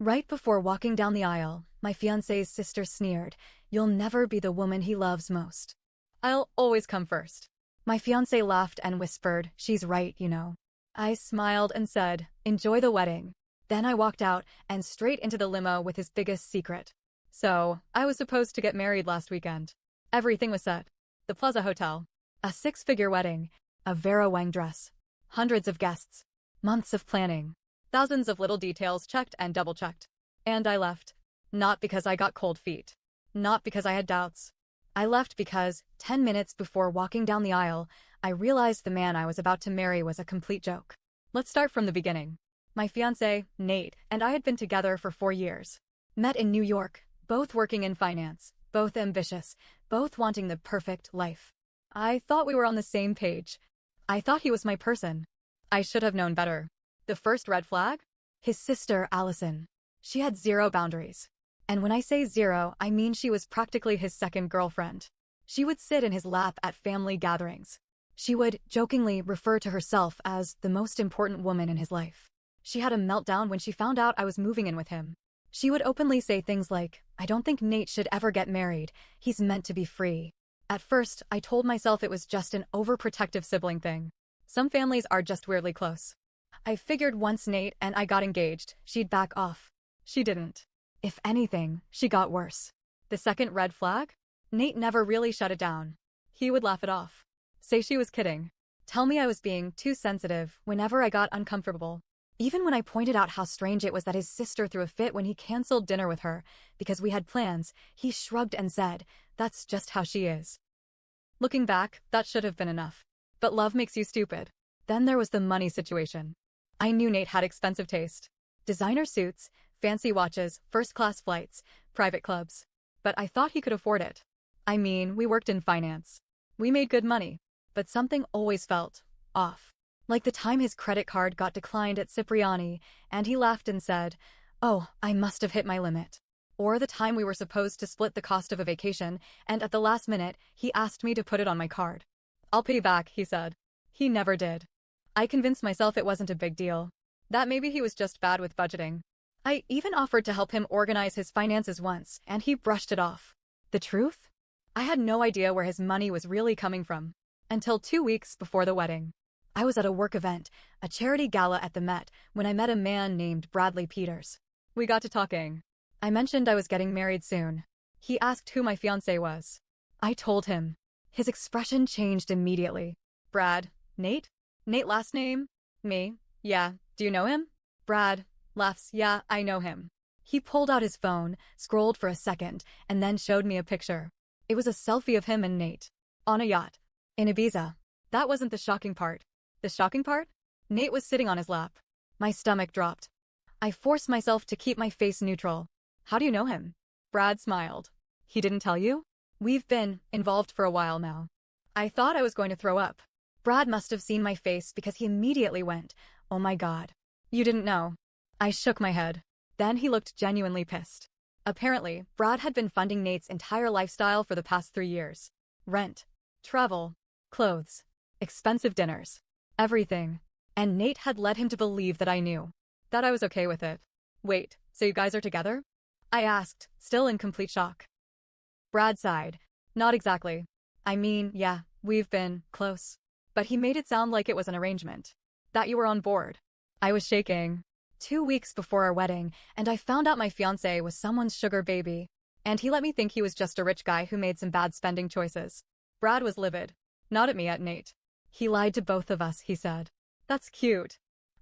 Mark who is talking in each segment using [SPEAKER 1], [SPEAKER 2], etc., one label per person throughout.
[SPEAKER 1] Right before walking down the aisle, my fiancé's sister sneered, "You'll never be the woman he loves most. I'll always come first." My fiancé laughed and whispered, "She's right, you know." I smiled and said, "Enjoy the wedding." Then I walked out and straight into the limo with his biggest secret. So, I was supposed to get married last weekend. Everything was set. The Plaza Hotel. A six-figure wedding. A Vera Wang dress. Hundreds of guests. Months of planning. Thousands of little details checked and double-checked. And I left. Not because I got cold feet. Not because I had doubts. I left because, 10 minutes before walking down the aisle, I realized the man I was about to marry was a complete joke. Let's start from the beginning. My fiancé, Nate, and I had been together for 4 years. Met in New York, both working in finance, both ambitious, both wanting the perfect life. I thought we were on the same page. I thought he was my person. I should have known better. The first red flag? His sister, Allison. She had zero boundaries. And when I say zero, I mean she was practically his second girlfriend. She would sit in his lap at family gatherings. She would jokingly refer to herself as the most important woman in his life. She had a meltdown when she found out I was moving in with him. She would openly say things like, "I don't think Nate should ever get married. He's meant to be free." At first, I told myself it was just an overprotective sibling thing. Some families are just weirdly close. I figured once Nate and I got engaged, she'd back off. She didn't. If anything, she got worse. The second red flag? Nate never really shut it down. He would laugh it off. Say she was kidding. Tell me I was being too sensitive whenever I got uncomfortable. Even when I pointed out how strange it was that his sister threw a fit when he canceled dinner with her because we had plans, he shrugged and said, "That's just how she is." Looking back, that should have been enough. But love makes you stupid. Then there was the money situation. I knew Nate had expensive taste. Designer suits, fancy watches, first-class flights, private clubs. But I thought he could afford it. I mean, we worked in finance. We made good money. But something always felt off. Like the time his credit card got declined at Cipriani, and he laughed and said, "Oh, I must have hit my limit." Or the time we were supposed to split the cost of a vacation, and at the last minute, he asked me to put it on my card. "I'll pay back," he said. He never did. I convinced myself it wasn't a big deal. That maybe he was just bad with budgeting. I even offered to help him organize his finances once, and he brushed it off. The truth? I had no idea where his money was really coming from. Until 2 weeks before the wedding. I was at a work event, a charity gala at the Met, when I met a man named Bradley Peters. We got to talking. I mentioned I was getting married soon. He asked who my fiancé was. I told him. His expression changed immediately. "Brad, Nate? Nate last name? Me? Yeah, do you know him?" Brad laughs, "Yeah, I know him." He pulled out his phone, scrolled for a second, and then showed me a picture. It was a selfie of him and Nate. On a yacht. In Ibiza. That wasn't the shocking part. The shocking part? Nate was sitting on his lap. My stomach dropped. I forced myself to keep my face neutral. "How do you know him?" Brad smiled. "He didn't tell you?" "We've been involved for a while now." I thought I was going to throw up. Brad must have seen my face because he immediately went, "Oh my God. You didn't know." I shook my head. Then he looked genuinely pissed. Apparently, Brad had been funding Nate's entire lifestyle for the past 3 years. Rent, travel, clothes, expensive dinners. Everything. And Nate had led him to believe that I knew. That I was okay with it. "Wait, so you guys are together?" I asked, still in complete shock. Brad sighed. "Not exactly. I mean, yeah, we've been close." But he made it sound like it was an arrangement. That you were on board. I was shaking. 2 weeks before our wedding, and I found out my fiancé was someone's sugar baby. And he let me think he was just a rich guy who made some bad spending choices. Brad was livid. Not at me, at Nate. "He lied to both of us," he said. "That's cute."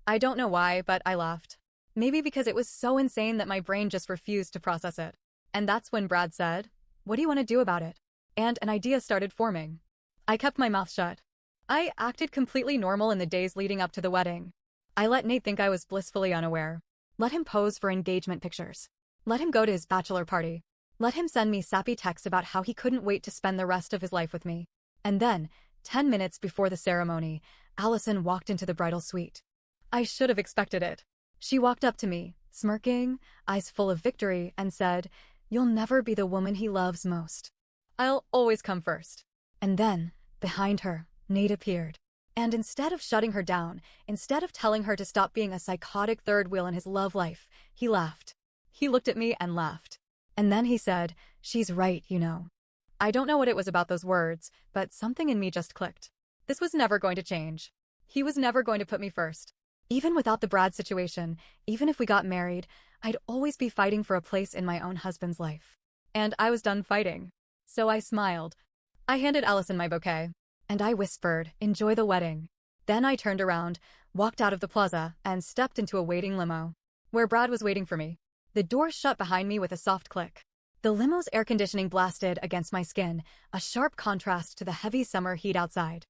[SPEAKER 1] I don't know why, but I laughed. Maybe because it was so insane that my brain just refused to process it. And that's when Brad said, "What do you want to do about it?" And an idea started forming. I kept my mouth shut. I acted completely normal in the days leading up to the wedding. I let Nate think I was blissfully unaware. Let him pose for engagement pictures. Let him go to his bachelor party. Let him send me sappy texts about how he couldn't wait to spend the rest of his life with me. And then, 10 minutes before the ceremony, Allison walked into the bridal suite. I should have expected it. She walked up to me, smirking, eyes full of victory, and said, "You'll never be the woman he loves most. I'll always come first." And then, behind her, Nate appeared. And instead of shutting her down, instead of telling her to stop being a psychotic third wheel in his love life, he laughed. He looked at me and laughed. And then he said, "She's right, you know." I don't know what it was about those words, but something in me just clicked. This was never going to change. He was never going to put me first. Even without the Brad situation, even if we got married, I'd always be fighting for a place in my own husband's life. And I was done fighting. So I smiled. I handed Allison my bouquet. And I whispered, "Enjoy the wedding." Then I turned around, walked out of the plaza, and stepped into a waiting limo, where Brad was waiting for me. The door shut behind me with a soft click. The limo's air conditioning blasted against my skin, a sharp contrast to the heavy summer heat outside.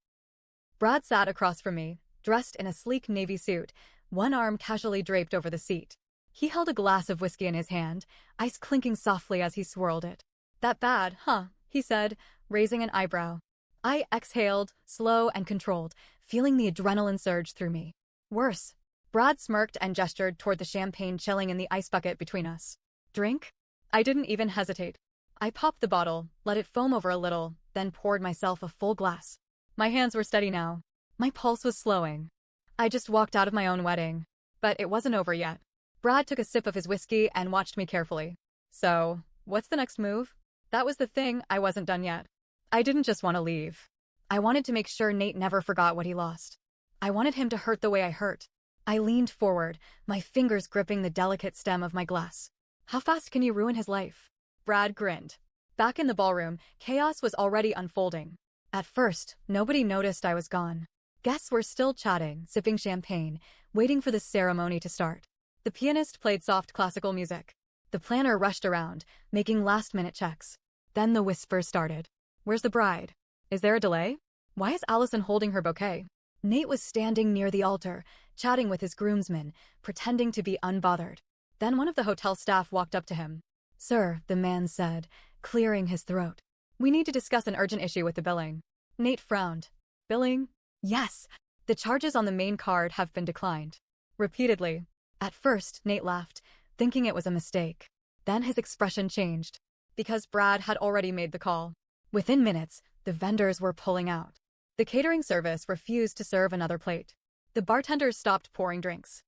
[SPEAKER 1] Brad sat across from me, dressed in a sleek navy suit, one arm casually draped over the seat. He held a glass of whiskey in his hand, ice clinking softly as he swirled it. "That bad, huh?" he said, raising an eyebrow. I exhaled, slow and controlled, feeling the adrenaline surge through me. "Worse." Brad smirked and gestured toward the champagne chilling in the ice bucket between us. "Drink?" I didn't even hesitate. I popped the bottle, let it foam over a little, then poured myself a full glass. My hands were steady now. My pulse was slowing. I just walked out of my own wedding. But it wasn't over yet. Brad took a sip of his whiskey and watched me carefully. "So, what's the next move?" That was the thing, I wasn't done yet. I didn't just want to leave. I wanted to make sure Nate never forgot what he lost. I wanted him to hurt the way I hurt. I leaned forward, my fingers gripping the delicate stem of my glass. "How fast can you ruin his life?" Brad grinned. Back in the ballroom, chaos was already unfolding. At first, nobody noticed I was gone. Guests were still chatting, sipping champagne, waiting for the ceremony to start. The pianist played soft classical music. The planner rushed around, making last-minute checks. Then the whispers started. "Where's the bride? Is there a delay? Why is Allison holding her bouquet?" Nate was standing near the altar, chatting with his groomsmen, pretending to be unbothered. Then one of the hotel staff walked up to him. "Sir," the man said, clearing his throat. "We need to discuss an urgent issue with the billing." Nate frowned. "Billing?" "Yes. The charges on the main card have been declined." Repeatedly. At first, Nate laughed, thinking it was a mistake. Then his expression changed. Because Brad had already made the call. Within minutes, the vendors were pulling out. The catering service refused to serve another plate. The bartenders stopped pouring drinks.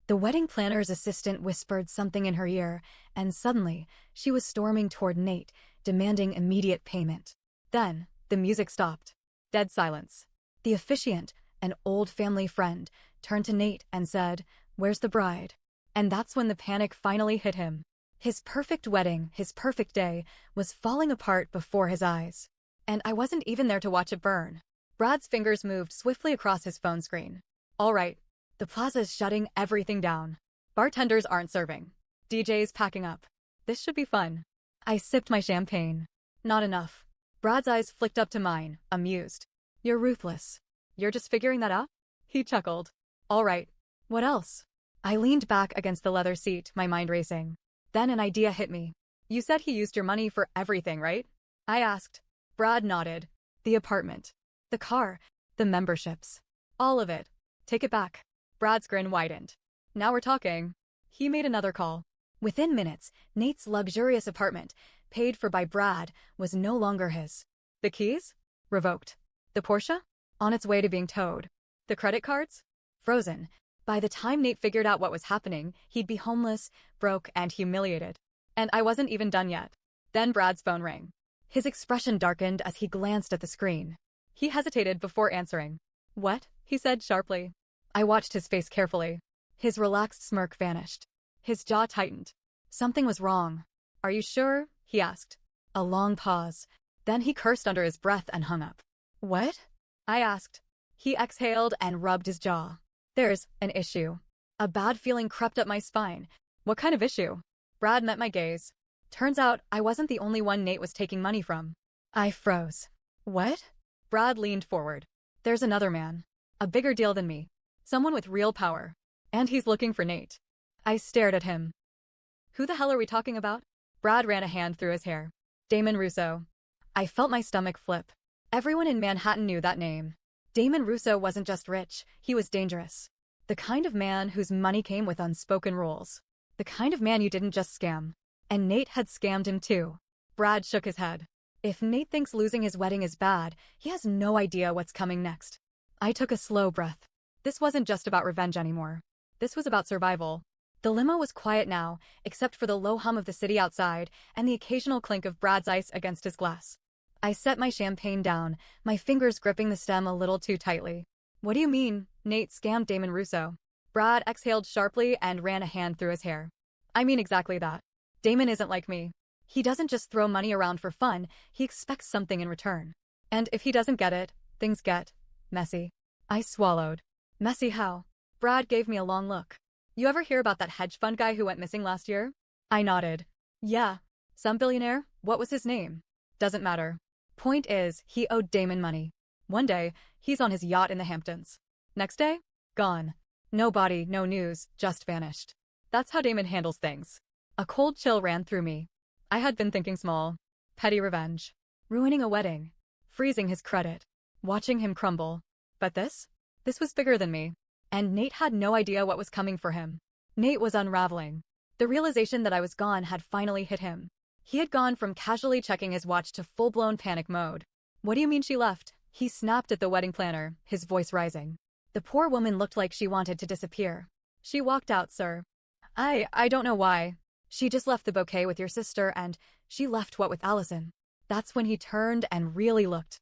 [SPEAKER 1] The wedding planner's assistant whispered something in her ear, and suddenly, she was storming toward Nate, demanding immediate payment. Then, the music stopped. Dead silence. The officiant, an old family friend, turned to Nate and said, "Where's the bride?" And that's when the panic finally hit him. His perfect wedding, his perfect day, was falling apart before his eyes. And I wasn't even there to watch it burn. Brad's fingers moved swiftly across his phone screen. "All right. The plaza's shutting everything down. Bartenders aren't serving. DJ's packing up. This should be fun." I sipped my champagne. "Not enough." Brad's eyes flicked up to mine, amused. "You're ruthless. You're just figuring that out?" He chuckled. "All right. What else?" I leaned back against the leather seat, my mind racing. Then an idea hit me. "You said he used your money for everything, right?" I asked. Brad nodded. "The apartment. The car. The memberships. All of it. Take it back." Brad's grin widened. "Now we're talking." He made another call. Within minutes, Nate's luxurious apartment, paid for by Brad, was no longer his. The keys? Revoked. The Porsche? On its way to being towed. The credit cards? Frozen. By the time Nate figured out what was happening, he'd be homeless, broke, and humiliated. And I wasn't even done yet. Then Brad's phone rang. His expression darkened as he glanced at the screen. He hesitated before answering. "What?" he said sharply. I watched his face carefully. His relaxed smirk vanished. His jaw tightened. Something was wrong. "Are you sure?" he asked. A long pause. Then he cursed under his breath and hung up. "What?" I asked. He exhaled and rubbed his jaw. "There's an issue." A bad feeling crept up my spine. "What kind of issue?" Brad met my gaze. Turns out I wasn't the only one Nate was taking money from. I froze. "What?" Brad leaned forward. "There's another man. A bigger deal than me. Someone with real power. And he's looking for Nate." I stared at him. "Who the hell are we talking about?" Brad ran a hand through his hair. "Damon Russo." I felt my stomach flip. Everyone in Manhattan knew that name. Damon Russo wasn't just rich, he was dangerous. The kind of man whose money came with unspoken rules. The kind of man you didn't just scam. And Nate had scammed him too. Brad shook his head. If Nate thinks losing his wedding is bad, he has no idea what's coming next. I took a slow breath. This wasn't just about revenge anymore. This was about survival. The limo was quiet now, except for the low hum of the city outside and the occasional clink of Brad's ice against his glass. I set my champagne down, my fingers gripping the stem a little too tightly. What do you mean? Nate scammed Damon Russo. Brad exhaled sharply and ran a hand through his hair. I mean exactly that. Damon isn't like me. He doesn't just throw money around for fun, he expects something in return. And if he doesn't get it, things get messy. I swallowed. Messy how? Brad gave me a long look. You ever hear about that hedge fund guy who went missing last year? I nodded. Yeah. Some billionaire? What was his name? Doesn't matter. Point is, he owed Damon money. One day, he's on his yacht in the Hamptons. Next day? Gone. No body, no news, just vanished. That's how Damon handles things. A cold chill ran through me. I had been thinking small. Petty revenge. Ruining a wedding. Freezing his credit. Watching him crumble. But this? This was bigger than me. And Nate had no idea what was coming for him. Nate was unraveling. The realization that I was gone had finally hit him. He had gone from casually checking his watch to full-blown panic mode. What do you mean she left? He snapped at the wedding planner, his voice rising. The poor woman looked like she wanted to disappear. She walked out, sir. I don't know why. She just left the bouquet with your sister and she left what with Allison. That's when he turned and really looked.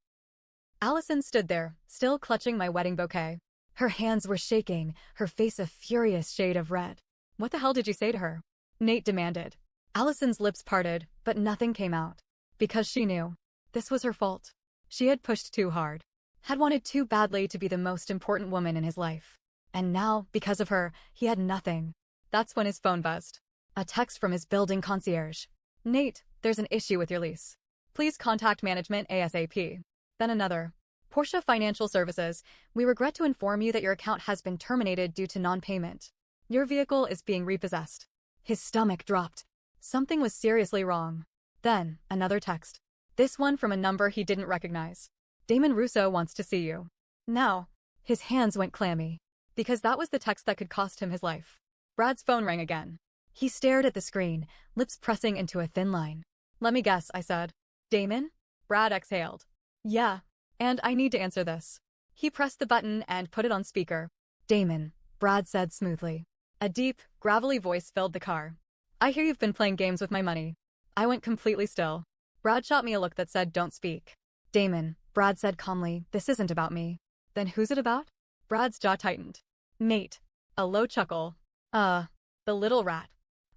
[SPEAKER 1] Allison stood there, still clutching my wedding bouquet. Her hands were shaking, her face a furious shade of red. What the hell did you say to her? Nate demanded. Allison's lips parted, but nothing came out. Because she knew. This was her fault. She had pushed too hard. Had wanted too badly to be the most important woman in his life. And now, because of her, he had nothing. That's when his phone buzzed. A text from his building concierge. Nate, there's an issue with your lease. Please contact management ASAP. Then another. Portia Financial Services, we regret to inform you that your account has been terminated due to non-payment. Your vehicle is being repossessed. His stomach dropped. Something was seriously wrong. Then, another text. This one from a number he didn't recognize. Damon Russo wants to see you. Now. His hands went clammy. Because that was the text that could cost him his life. Brad's phone rang again. He stared at the screen, lips pressing into a thin line. Let me guess, I said. Damon? Brad exhaled. Yeah. And I need to answer this. He pressed the button and put it on speaker. Damon, Brad said smoothly. A deep, gravelly voice filled the car. I hear you've been playing games with my money. I went completely still. Brad shot me a look that said don't speak. Damon, Brad said calmly, this isn't about me. Then who's it about? Brad's jaw tightened. Nate. A low chuckle. The little rat.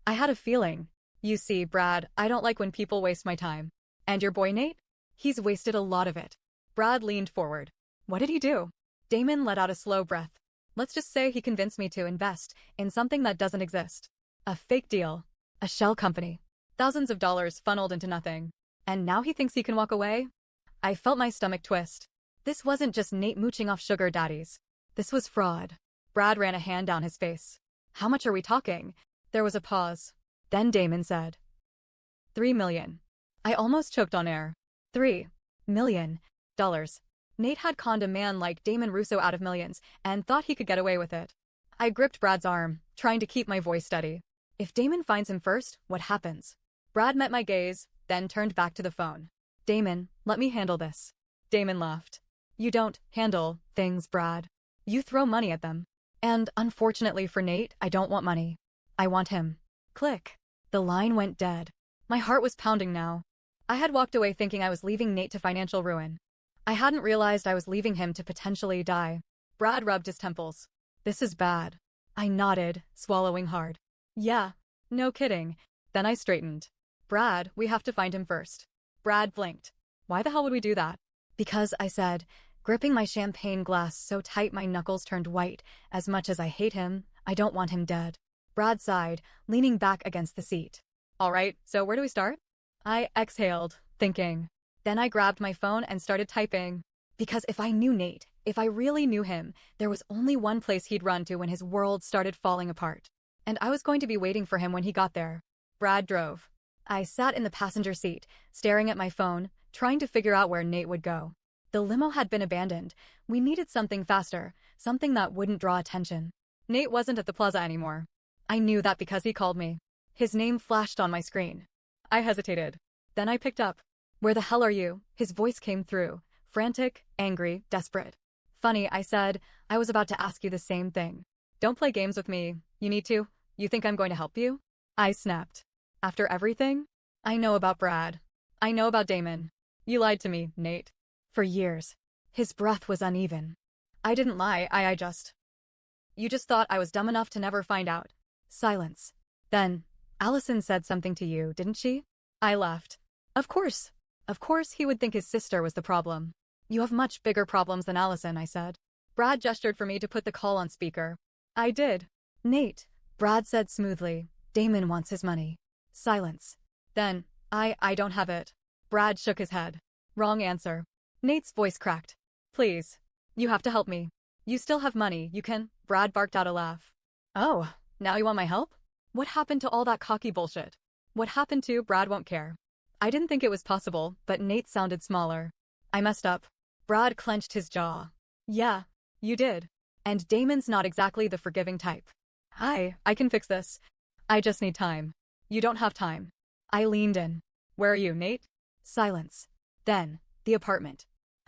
[SPEAKER 1] I had a feeling. You see, Brad, I don't like when people waste my time. And your boy Nate? He's wasted a lot of it. Brad leaned forward. What did he do? Damon let out a slow breath. Let's just say he convinced me to invest in something that doesn't exist. A fake deal. A shell company. Thousands of dollars funneled into nothing. And now he thinks he can walk away? I felt my stomach twist. This wasn't just Nate mooching off sugar daddies. This was fraud. Brad ran a hand down his face. How much are we talking? There was a pause. Then Damon said. 3 million. I almost choked on air. $3 million. Nate had conned a man like Damon Russo out of millions and thought he could get away with it. I gripped Brad's arm, trying to keep my voice steady. If Damon finds him first, what happens? Brad met my gaze, then turned back to the phone. Damon, let me handle this. Damon laughed. You don't handle things, Brad. You throw money at them. And unfortunately for Nate, I don't want money. I want him. Click. The line went dead. My heart was pounding now. I had walked away thinking I was leaving Nate to financial ruin. I hadn't realized I was leaving him to potentially die. Brad rubbed his temples. This is bad. I nodded, swallowing hard. Yeah, no kidding. Then I straightened. Brad, we have to find him first. Brad blinked. Why the hell would we do that? Because, I said, gripping my champagne glass so tight my knuckles turned white. As much as I hate him, I don't want him dead. Brad sighed, leaning back against the seat. All right, so where do we start? I exhaled, thinking. Then I grabbed my phone and started typing. Because if I knew Nate, if I really knew him, there was only one place he'd run to when his world started falling apart. And I was going to be waiting for him when he got there. Brad drove. I sat in the passenger seat, staring at my phone, trying to figure out where Nate would go. The limo had been abandoned. We needed something faster, something that wouldn't draw attention. Nate wasn't at the plaza anymore. I knew that because he called me. His name flashed on my screen. I hesitated. Then I picked up. Where the hell are you? His voice came through, frantic, angry, desperate. Funny, I said, I was about to ask you the same thing. Don't play games with me. You need to You think I'm going to help you? I snapped. After everything? I know about Brad. I know about Damon. You lied to me, Nate. For years. His breath was uneven. I didn't lie, I just. You just thought I was dumb enough to never find out. Silence. Then, Allison said something to you, didn't she? I laughed. Of course. Of course he would think his sister was the problem. You have much bigger problems than Allison, I said. Brad gestured for me to put the call on speaker. I did. Nate, Brad said smoothly. Damon wants his money. Silence. Then, I don't have it. Brad shook his head. Wrong answer. Nate's voice cracked. Please. You have to help me. You still have money, you can. Brad barked out a laugh. Oh, now you want my help? What happened to all that cocky bullshit? What happened to Brad won't care. I didn't think it was possible, but Nate sounded smaller. I messed up. Brad clenched his jaw. Yeah, you did. And Damon's not exactly the forgiving type. I can fix this. I just need time. You don't have time. I leaned in. Where are you, Nate? Silence. Then, the apartment.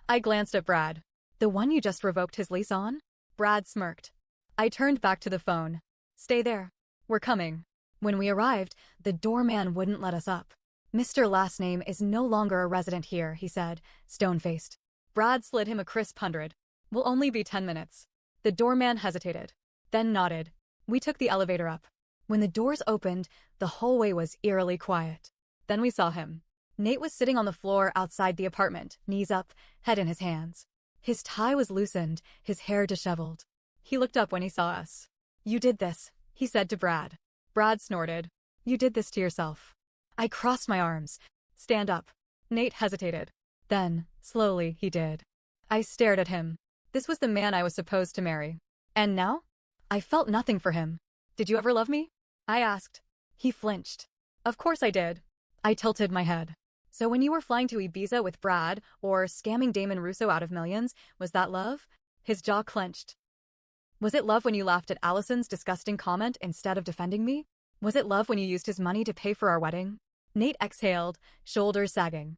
[SPEAKER 1] I glanced at Brad. The one you just revoked his lease on? Brad smirked. I turned back to the phone. Stay there. We're coming. When we arrived, the doorman wouldn't let us up. Mr. Last Name is no longer a resident here, he said, stone-faced. Brad slid him a crisp 100. We'll only be 10 minutes. The doorman hesitated, then nodded. We took the elevator up. When the doors opened, the hallway was eerily quiet. Then we saw him. Nate was sitting on the floor outside the apartment, knees up, head in his hands. His tie was loosened, his hair disheveled. He looked up when he saw us. You did this, he said to Brad. Brad snorted. You did this to yourself. I crossed my arms. Stand up. Nate hesitated. Then, slowly, he did. I stared at him. This was the man I was supposed to marry. And now? I felt nothing for him. Did you ever love me? I asked. He flinched. Of course I did. I tilted my head. So when you were flying to Ibiza with Brad, or scamming Damon Russo out of millions, was that love? His jaw clenched. Was it love when you laughed at Allison's disgusting comment instead of defending me? Was it love when you used his money to pay for our wedding? Nate exhaled, shoulders sagging.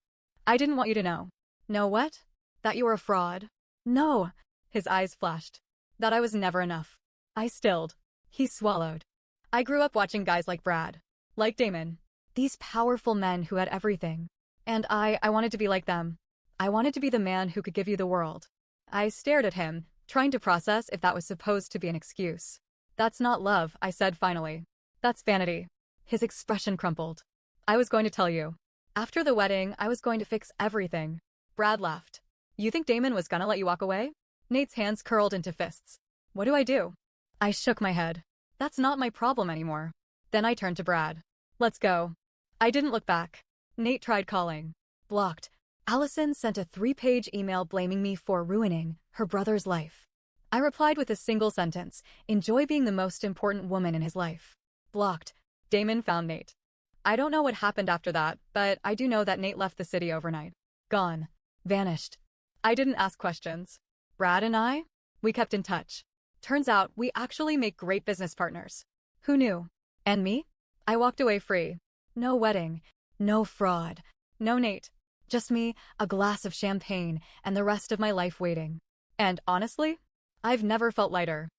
[SPEAKER 1] I didn't want you to know. Know what? That you were a fraud. No. His eyes flashed. That I was never enough. I stilled. He swallowed. I grew up watching guys like Brad. Like Damon. These powerful men who had everything. And I wanted to be like them. I wanted to be the man who could give you the world. I stared at him, trying to process if that was supposed to be an excuse. That's not love, I said finally. That's vanity. His expression crumpled. I was going to tell you. After the wedding, I was going to fix everything. Brad laughed. You think Damon was gonna let you walk away? Nate's hands curled into fists. What do I do? I shook my head. That's not my problem anymore. Then I turned to Brad. Let's go. I didn't look back. Nate tried calling. Blocked. Allison sent a 3-page email blaming me for ruining her brother's life. I replied with a single sentence, enjoy being the most important woman in his life. Blocked. Damon found Nate. I don't know what happened after that, but I do know that Nate left the city overnight. Gone. Vanished. I didn't ask questions. Brad and I? We kept in touch. Turns out we actually make great business partners. Who knew? And me? I walked away free. No wedding. No fraud. No Nate. Just me, a glass of champagne, and the rest of my life waiting. And honestly, I've never felt lighter.